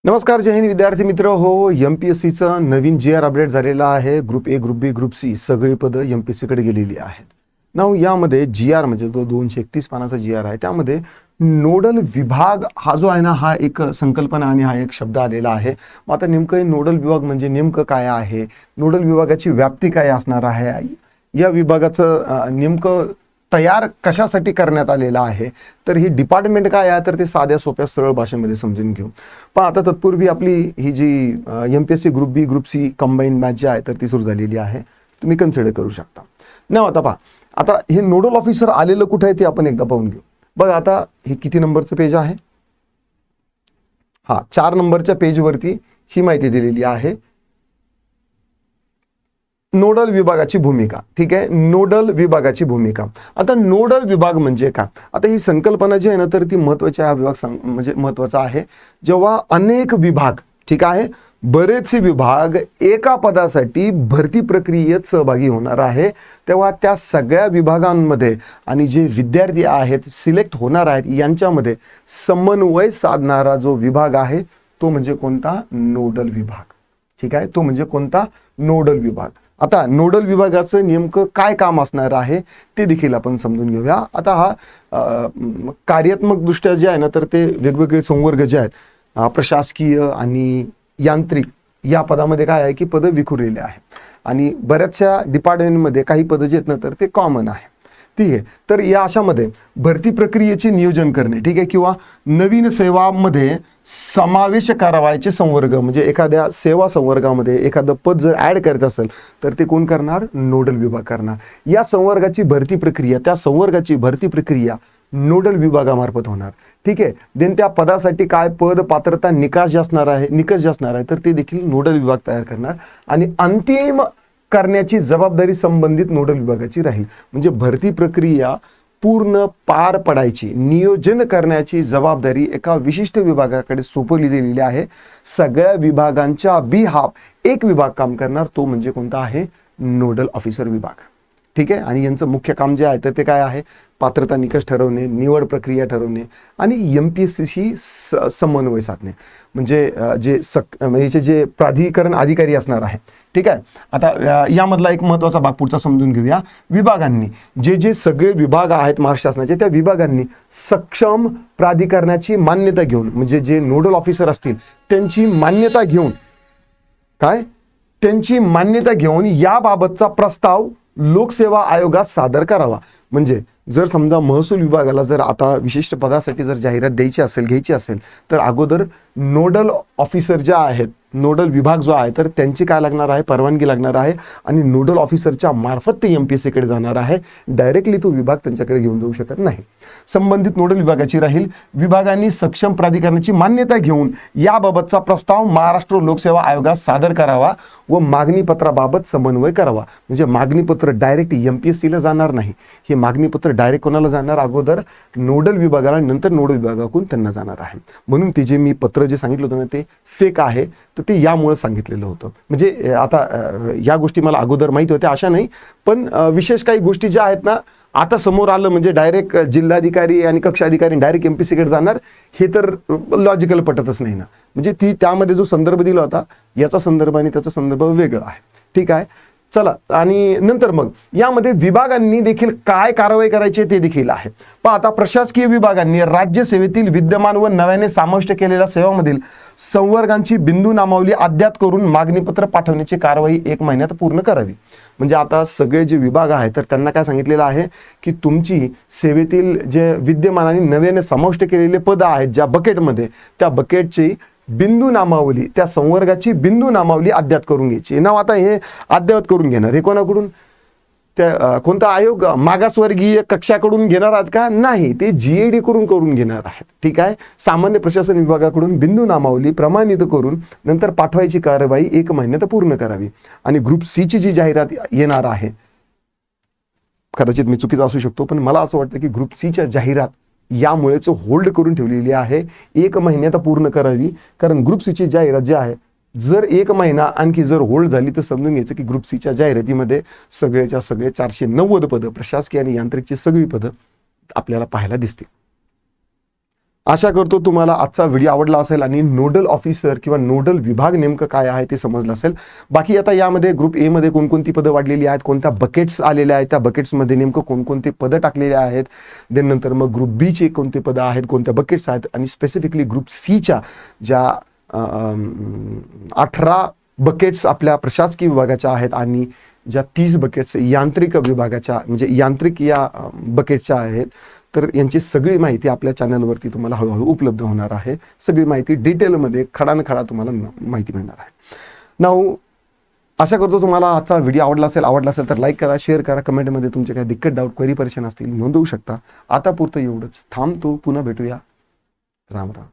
नमस्कार, जय हिंद विद्यार्थी मित्र हो. MPSCचं नवीन GR अपडेट झालेला आहे. Group A, group B, group C सगळी पदं MPSCकडे गेलेली आहेत. नाव यामध्ये GR म्हणजे तो 231 पानाचा GR आहे. त्यामध्ये नोडल विभाग हा जो आहे ना, हा एक संकल्पना आणि हा एक शब्द आलेला आहे. मग आता नेमकं नोडल विभाग म्हणजे नेमकं काय आहे, नोडल विभागाची व्याप्ती काय असणार आहे, या विभागाचं नेमकं तयार कशासाठी करण्यात आलेला आहे, तर ही डिपार्टमेंट काय आहे, तर ते साध्या सोप्या सरळ भाषेमध्ये समजून घेऊ. पण आता तत्पूर्वी आपली ही जी MPSC group B group C combine batch जी आहे तर ती सुरू झालेली आहे. तुम्ही कन्सिडर करू शकता. नाही आता पहा, आता हे नोडल ऑफिसर आलेलं कुठे आहे ते आपण एकदा पाहून घेऊ. बघा आता हे किती नंबरचं पेज आहे, 4 नंबरच्या पेजवरती ही माहिती दिलेली आहे. नोडल विभागाची भूमिका. ठीक आहे, नोडल विभागाची भूमिका. आता नोडल विभाग म्हणजे काय, आता ही संकल्पना जी आहे ना तर ती महत्वाची आहे. विभाग म्हणजे महत्वाचा आहे. जेव्हा अनेक विभाग, ठीक आहे, बरेचसे विभाग एका पदासाठी भरती प्रक्रियेत सहभागी होणार आहे, तेव्हा त्या सगळ्या विभागांमध्ये आणि जे विद्यार्थी आहेत सिलेक्ट होणार आहेत यांच्यामध्ये समन्वय साधणारा जो विभाग आहे तो म्हणजे कोणता, नोडल विभाग. ठीक आहे, तो म्हणजे कोणता, नोडल विभाग. आता नोडल विभागाचं नेमकं काय काम असणार आहे ते देखील आपण समजून घेऊया. आता हा कार्यात्मक दृष्ट्या जे आहे ना तर ते वेगवेगळे संवर्ग जे आहेत, प्रशासकीय आणि यांत्रिक या पदामध्ये काय आहे की पदं विखुरलेले आहे आणि बऱ्याचशा डिपार्टमेंटमध्ये काही पदं जे आहेत ना तर ते कॉमन आहे. ठीक आहे, तर या अशामध्ये भरती प्रक्रियेचे नियोजन करणे, ठीक आहे, किंवा नवीन सेवामध्ये समावेश करावायचे संवर्ग, म्हणजे एखाद्या सेवा संवर्गामध्ये एखादं पद जर ॲड करायचं असेल तर ते कोण करणार, नोडल विभाग करणार. या संवर्गाची भरती प्रक्रिया, त्या संवर्गाची भरती प्रक्रिया नोडल विभागामार्फत होणार. ठीक आहे, देन त्या पदासाठी काय पद पात्रता निकष जे असणार आहे तर ते देखील नोडल विभाग तयार करणार आणि अंतिम करण्याची जबाबदारी संबंधित नोडल विभागाची राहील. म्हणजे भरती प्रक्रिया पूर्ण पार पडायची, नियोजन करण्याची जबाबदारी एका विशिष्ट विभागाकडे सोपवली गेलेली आहे. सगळ्या विभागांच्या बिहाफ एक विभाग काम करणार, तो म्हणजे कोणता आहे, नोडल ऑफिसर विभाग. ठीक आहे, आणि यांचं मुख्य काम जे आहे तर ते काय आहे, पात्रता निकष ठरवणे, निवड प्रक्रिया ठरवणे आणि MPSCशी समन्वय साधणे. म्हणजे याचे जे प्राधिकरण अधिकारी असणार आहे. ठीक आहे, आता यामधला एक महत्त्वाचा भाग पुढचा समजून घेऊया. विभागांनी जे सगळे विभाग आहेत महाराष्ट्र शासनाचे, त्या विभागांनी सक्षम प्राधिकरणाची मान्यता घेऊन, म्हणजे जे नोडल ऑफिसर असतील त्यांची मान्यता घेऊन, त्यांची मान्यता घेऊन याबाबतचा प्रस्ताव लोकसेवा आयोगात सादर करावा. म्हणजे जर समजा महसूल विभागाला जर आता विशिष्ट पदासाठी जर जाहिरात घ्यायची असेल तर अगोदर नोडल ऑफिसर जे आहेत, नोडल विभाग जो आहे तर त्यांची काय लागणार आहे, परवानगी लागणार आहे आणि नोडल ऑफिसरच्या मार्फत ते MPSCकडे जाणार आहे. डायरेक्टली तो विभाग त्यांच्याकडे घेऊन जाऊ शकत नाही. संबंधित नोडल विभागाची राहील. विभागांनी सक्षम प्राधिकरणाची मान्यता घेऊन याबाबतचा प्रस्ताव महाराष्ट्र लोकसेवा आयोगात सादर करावा व मागणीपत्राबाबत समन्वय करावा. म्हणजे मागणीपत्र डायरेक्ट MPSCला जाणार नाही, हे मागणीपत्र डायरेक्ट कोणाला जाणार, अगोदर नोडल विभागाला, नंतर नोडल विभागाकडून त्यांना जाणार आहे. म्हणून ते जे मी पत्र जे सांगितलं होतं ना ते फेक आहे, तर ते यामुळे सांगितलेलं होतं. म्हणजे आता या गोष्टी मला अगोदर माहिती होत्या अशा नाही, पण विशेष काही गोष्टी ज्या आहेत ना आता समोर आलं म्हणजे डायरेक्ट जिल्हाधिकारी आणि कक्ष अधिकारी डायरेक्ट MPSCकडे जाणार, हे तर लॉजिकल पटतच नाही ना. म्हणजे ती त्यामध्ये जो संदर्भ दिला होता याचा संदर्भ आणि त्याचा संदर्भ वेगळा आहे. ठीक आहे, चला, आणि नंतर मग यामध्ये विभागांनी देखील काय कारवाई करायची ते देखील आहे. पण आता प्रशासकीय विभागांनी राज्य सेवेतील विद्यमान व नव्याने समाविष्ट केलेल्या सेवांमधील संवर्गांची बिंदू नामावली अद्यात करून मागणीपत्र पाठवण्याची कारवाई 1 महिन्यात पूर्ण करावी. म्हणजे आता सगळे जे विभाग आहेत तर त्यांना काय सांगितलेलं आहे की तुमची सेवेतील जे विद्यमान आणि नव्याने समाविष्ट केलेले पद आहेत ज्या बकेटमध्ये, त्या बकेटची बिंदू नामावली, त्या संवर्गाची बिंदू नामावली अद्यात करून घ्यायची. नाव आता हे अद्ययावत करून घेणार हे कोणाकडून, त्या कोणता आयोग, मागासवर्गीय कक्षाकडून घेणार आहात का, नाही, ते GAD करून घेणार आहेत. ठीक आहे, सामान्य प्रशासन विभागाकडून बिंदू नामावली प्रमाणित करून नंतर पाठवायची कारवाई 1 महिन्यात पूर्ण करावी. आणि ग्रुप Cची जी जाहिरात येणार आहे, कदाचित मी चुकीचा असू शकतो, पण मला असं वाटतं की ग्रुप Cच्या जाहिरात यामुळेच होल्ड करून ठेवलेली आहे, 1 महिन्यात पूर्ण करावी. कारण ग्रुप Cची जाहिरात जी आहे जर 1 महिना आणखी जर होल्ड झाली तर समजून घ्यायचं की ग्रुप Cच्या जाहिरातीमध्ये सगळेच्या सगळे 490 पदं, प्रशासकीय आणि यांत्रिकची सगळी पदं आपल्याला पाहायला दिसतील. आशा करतो तुम्हाला आजचा व्हिडिओ आवडला असेल आणि नोडल ऑफिसर किंवा नोडल विभाग नेमकं काय आहे ते समजलं असेल. बाकी आता यामध्ये ग्रुप ए मध्ये कोणकोणती पदं वाढलेली आहेत, कोणत्या बकेट्स आलेल्या आहेत, त्या बकेट्समध्ये नेमकं कोणकोणते पदं टाकलेले आहेत, देन नंतर मग ग्रुप बीचे कोणते पदं आहेत, कोणत्या बकेट्स आहेत, आणि स्पेसिफिकली ग्रुप सीच्या ज्या 18 बकेट्स आपल्या प्रशासकीय विभागाच्या आहेत आणि ज्या 30 बकेट्स यांत्रिक विभागाच्या म्हणजे यांत्रिक या बकेटच्या आहेत. तर यांची सगळी माहिती आपल्या चॅनलवरती तुम्हाला हळूहळू उपलब्ध होणार आहे. सगळी माहिती डिटेलमध्ये खडानखडा तुम्हाला माहिती मिळणार आहे. नाऊ आशा करतो तुम्हाला आजचा व्हिडिओ आवडला असेल तर लाईक करा, शेअर करा, कमेंटमध्ये तुमचे काही दिक्कत, डाऊट, क्वेरी, परेशान असतील नोंदवू शकता. आता पुरतं एवढंच. थांबतो, पुन्हा भेटूया. राम राम.